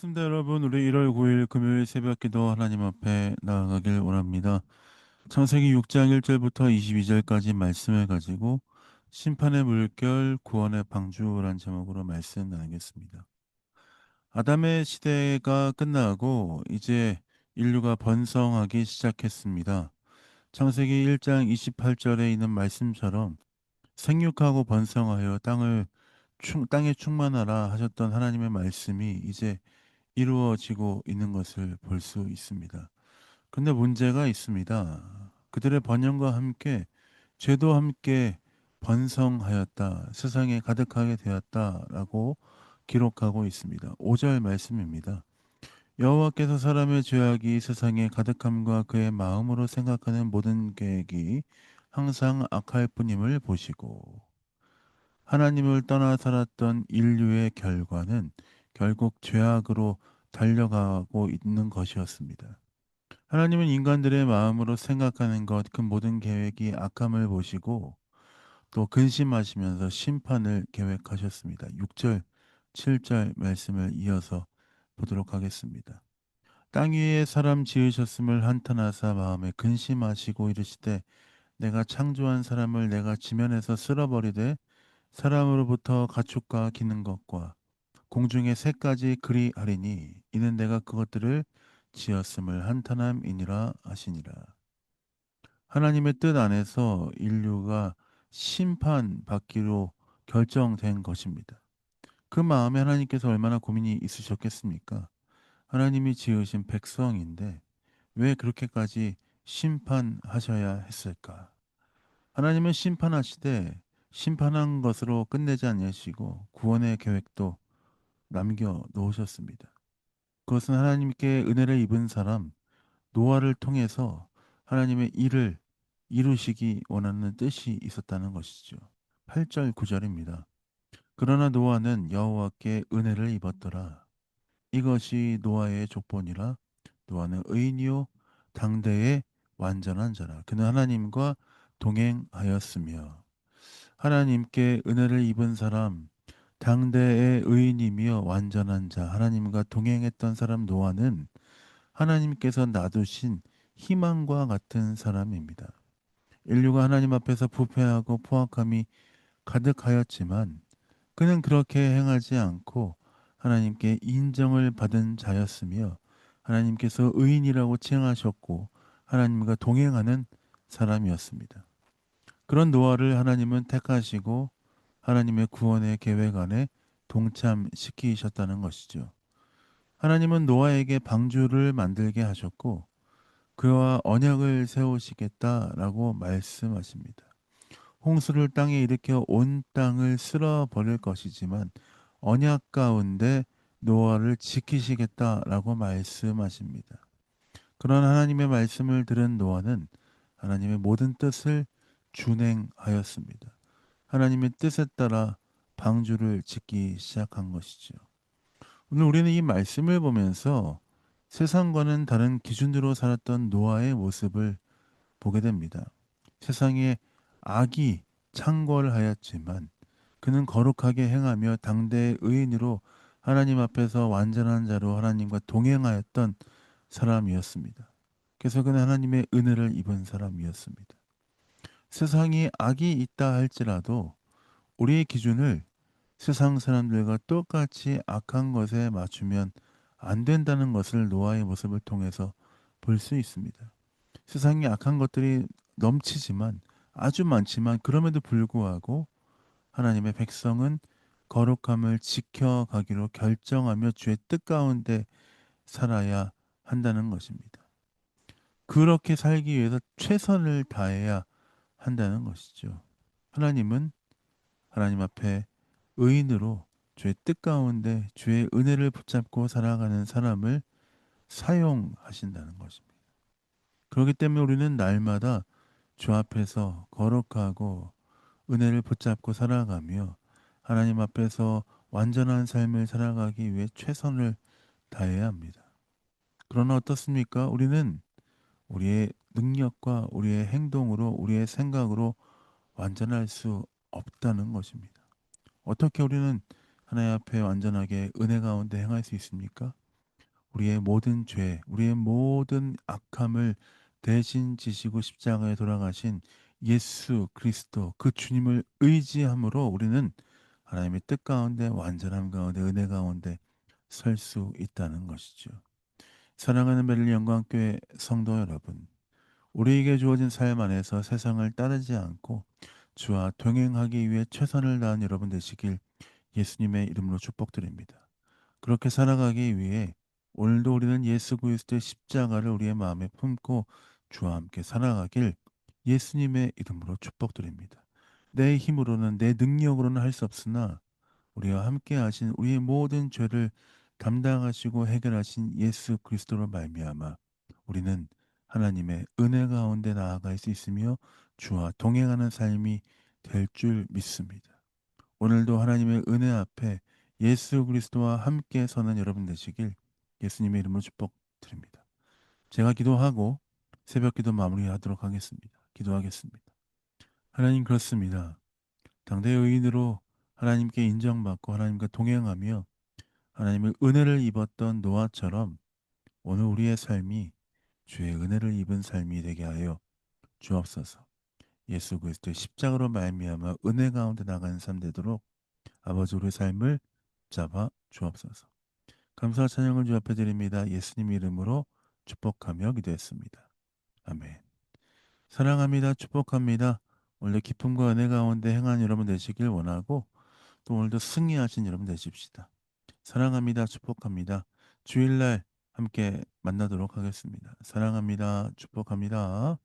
반갑습니다, 여러분. 우리 1월 9일 금요일 새벽 기도 하나님 앞에 나아가길 원합니다. 창세기 6장 1절부터 22절까지 말씀을 가지고 심판의 물결, 구원의 방주란 제목으로 말씀 나누겠습니다. 아담의 시대가 끝나고 이제 인류가 번성하기 시작했습니다. 창세기 1장 28절에 있는 말씀처럼 생육하고 번성하여 땅에 충만하라 하셨던 하나님의 말씀이 이제 이루어지고 있는 것을 볼 수 있습니다. 그런데 문제가 있습니다. 그들의 번영과 함께 죄도 함께 번성하였다. 세상에 가득하게 되었다라고 기록하고 있습니다. 5절 말씀입니다. 여호와께서 사람의 죄악이 세상에 가득함과 그의 마음으로 생각하는 모든 계획이 항상 악할 뿐임을 보시고 하나님을 떠나 살았던 인류의 결과는 결국 죄악으로 달려가고 있는 것이었습니다. 하나님은 인간들의 마음으로 생각하는 것, 그 모든 계획이 악함을 보시고 또 근심하시면서 심판을 계획하셨습니다. 6절, 7절 말씀을 이어서 보도록 하겠습니다. 땅 위에 사람 지으셨음을 한탄하사 마음에 근심하시고 이르시되 내가 창조한 사람을 내가 지면에서 쓸어버리되 사람으로부터 가축과 기는 것과 공중의 새까지 그리하리니 이는 내가 그것들을 지었음을 한탄함이니라 하시니라. 하나님의 뜻 안에서 인류가 심판받기로 결정된 것입니다. 그 마음에 하나님께서 얼마나 고민이 있으셨겠습니까? 하나님이 지으신 백성인데 왜 그렇게까지 심판하셔야 했을까? 하나님은 심판하시되 심판한 것으로 끝내지 아니하시고 구원의 계획도 남겨 놓으셨습니다. 그것은 하나님께 은혜를 입은 사람 노아를 통해서 하나님의 일을 이루시기 원하는 뜻이 있었다는 것이죠. 8절 9절입니다. 그러나 노아는 여호와께 은혜를 입었더라. 이것이 노아의 족본이라. 노아는 의인이요 당대의 완전한 자라. 그는 하나님과 동행하였으며. 하나님께 은혜를 입은 사람, 당대의 의인이며 완전한 자, 하나님과 동행했던 사람 노아는 하나님께서 놔두신 희망과 같은 사람입니다. 인류가 하나님 앞에서 부패하고 포악함이 가득하였지만 그는 그렇게 행하지 않고 하나님께 인정을 받은 자였으며 하나님께서 의인이라고 칭하셨고 하나님과 동행하는 사람이었습니다. 그런 노아를 하나님은 택하시고 하나님의 구원의 계획 안에 동참시키셨다는 것이죠. 하나님은 노아에게 방주를 만들게 하셨고 그와 언약을 세우시겠다라고 말씀하십니다. 홍수를 땅에 일으켜 온 땅을 쓸어버릴 것이지만 언약 가운데 노아를 지키시겠다라고 말씀하십니다. 그런 하나님의 말씀을 들은 노아는 하나님의 모든 뜻을 준행하였습니다. 하나님의 뜻에 따라 방주를 짓기 시작한 것이죠. 오늘 우리는 이 말씀을 보면서 세상과는 다른 기준으로 살았던 노아의 모습을 보게 됩니다. 세상에 악이 창궐하였지만 그는 거룩하게 행하며 당대의 의인으로 하나님 앞에서 완전한 자로 하나님과 동행하였던 사람이었습니다. 그래서 그는 하나님의 은혜를 입은 사람이었습니다. 세상이 악이 있다 할지라도 우리의 기준을 세상 사람들과 똑같이 악한 것에 맞추면 안 된다는 것을 노아의 모습을 통해서 볼 수 있습니다. 세상에 악한 것들이 넘치지만 아주 많지만 그럼에도 불구하고 하나님의 백성은 거룩함을 지켜가기로 결정하며 주의 뜻 가운데 살아야 한다는 것입니다. 그렇게 살기 위해서 최선을 다해야 한다는 것이죠. 하나님은 하나님 앞에 의인으로 주의 뜻 가운데 주의 은혜를 붙잡고 살아가는 사람을 사용하신다는 것입니다. 그렇기 때문에 우리는 날마다 주 앞에서 거룩하고 은혜를 붙잡고 살아가며 하나님 앞에서 완전한 삶을 살아가기 위해 최선을 다해야 합니다. 그러나 어떻습니까? 우리는 우리의 능력과 우리의 행동으로 우리의 생각으로 완전할 수 없다는 것입니다. 어떻게 우리는 하나님 앞에 완전하게 은혜 가운데 행할 수 있습니까? 우리의 모든 죄, 우리의 모든 악함을 대신 지시고 십자가에 돌아가신 예수 그리스도 그 주님을 의지함으로 우리는 하나님의 뜻 가운데 완전함 가운데 은혜 가운데 설 수 있다는 것이죠. 사랑하는 베를린 영광교회 성도 여러분, 우리에게 주어진 삶 안에서 세상을 따르지 않고 주와 동행하기 위해 최선을 다한 여러분 되시길 예수님의 이름으로 축복드립니다. 그렇게 살아가기 위해 오늘도 우리는 예수 그리스도의 십자가를 우리의 마음에 품고 주와 함께 살아가길 예수님의 이름으로 축복드립니다. 내 힘으로는 내 능력으로는 할 수 없으나 우리와 함께 하신 우리의 모든 죄를 담당하시고 해결하신 예수 그리스도로 말미암아 우리는 하나님의 은혜 가운데 나아갈 수 있으며 주와 동행하는 삶이 될 줄 믿습니다. 오늘도 하나님의 은혜 앞에 예수 그리스도와 함께 서는 여러분 되시길 예수님의 이름으로 축복드립니다. 제가 기도하고 새벽 기도 마무리하도록 하겠습니다. 기도하겠습니다. 하나님 그렇습니다. 당대의 의인으로 하나님께 인정받고 하나님과 동행하며 하나님의 은혜를 입었던 노아처럼 오늘 우리의 삶이 주의 은혜를 입은 삶이 되게 하여 주옵소서. 예수 그리스도의 십자가로 말미암아 은혜 가운데 나가는 삶 되도록 아버지 우리의 삶을 잡아 주옵소서. 감사와 찬양을 주 앞에 드립니다. 예수님 이름으로 축복하며 기도했습니다. 아멘. 사랑합니다. 축복합니다. 오늘 기쁨과 은혜 가운데 행한 여러분 되시길 원하고 또 오늘도 승리하신 여러분 되십시다. 사랑합니다. 축복합니다. 주일날 함께 만나도록 하겠습니다. 사랑합니다. 축복합니다.